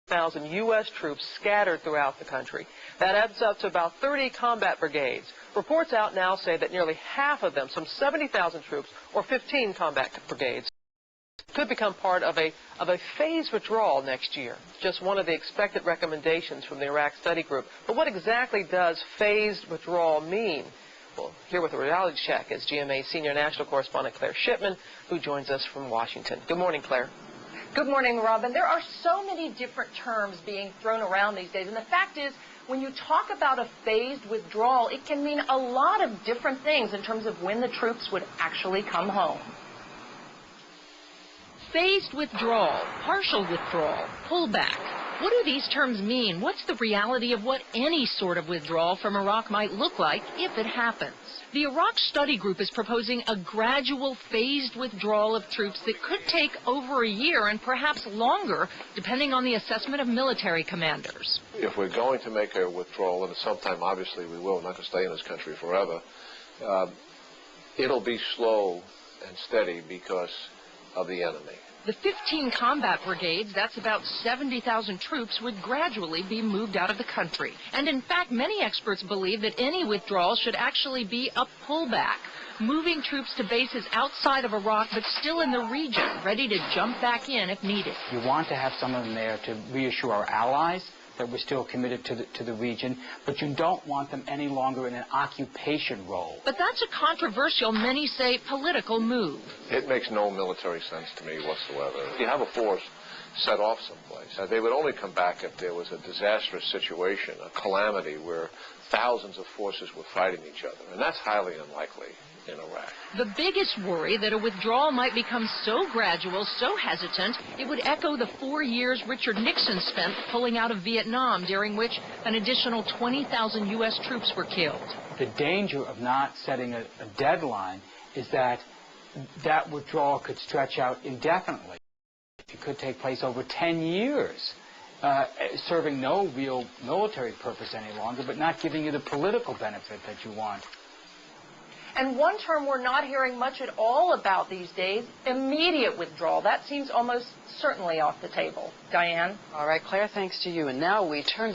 1,000 U.S. troops scattered throughout the country. That adds up to about 30 combat brigades. Reports out now say that nearly half of them, some 70,000 troops, or 15 combat brigades, could become part of a phased withdrawal next year. Just one of the expected recommendations from the Iraq Study Group. But what exactly does phased withdrawal mean? Well, here with a reality check is GMA senior national correspondent Claire Shipman, who joins us from Washington. Good morning, Claire. Good morning, Robin. There are so many different terms being thrown around these days, and the fact is, when you talk about a phased withdrawal, it can mean a lot of different things in terms of when the troops would actually come home. Phased withdrawal, partial withdrawal, pullback. What do these terms mean? What's the reality of what any sort of withdrawal from Iraq might look like if it happens? The Iraq Study Group is proposing a gradual phased withdrawal of troops that could take over a year and perhaps longer, depending on the assessment of military commanders. If we're going to make a withdrawal, and sometime obviously we will, we're not going to stay in this country forever, it'll be slow and steady because of the enemy. The 15 combat brigades, that's about 70,000 troops, would gradually be moved out of the country. And in fact, many experts believe that any withdrawal should actually be a pullback, moving troops to bases outside of Iraq but still in the region, ready to jump back in if needed. You want to have some of them there to reassure our allies that we're still committed to the region, but you don't want them any longer in an occupation role. But that's a controversial, many say, political move. It makes no military sense to me whatsoever. If you have a force set off someplace, they would only come back if there was a disastrous situation, a calamity where thousands of forces were fighting each other, and that's highly unlikely in Iraq. The biggest worry that a withdrawal might become so gradual, so hesitant, it would echo the 4 years Richard Nixon spent pulling out of Vietnam, during which an additional 20,000 U.S. troops were killed. The danger of not setting a deadline is that that withdrawal could stretch out indefinitely. It could take place over 10 years, serving no real military purpose any longer, but not giving you the political benefit that you want. And one term we're not hearing much at all about these days, immediate withdrawal. That seems almost certainly off the table. Diane? All right, Claire, thanks to you. And now we turn to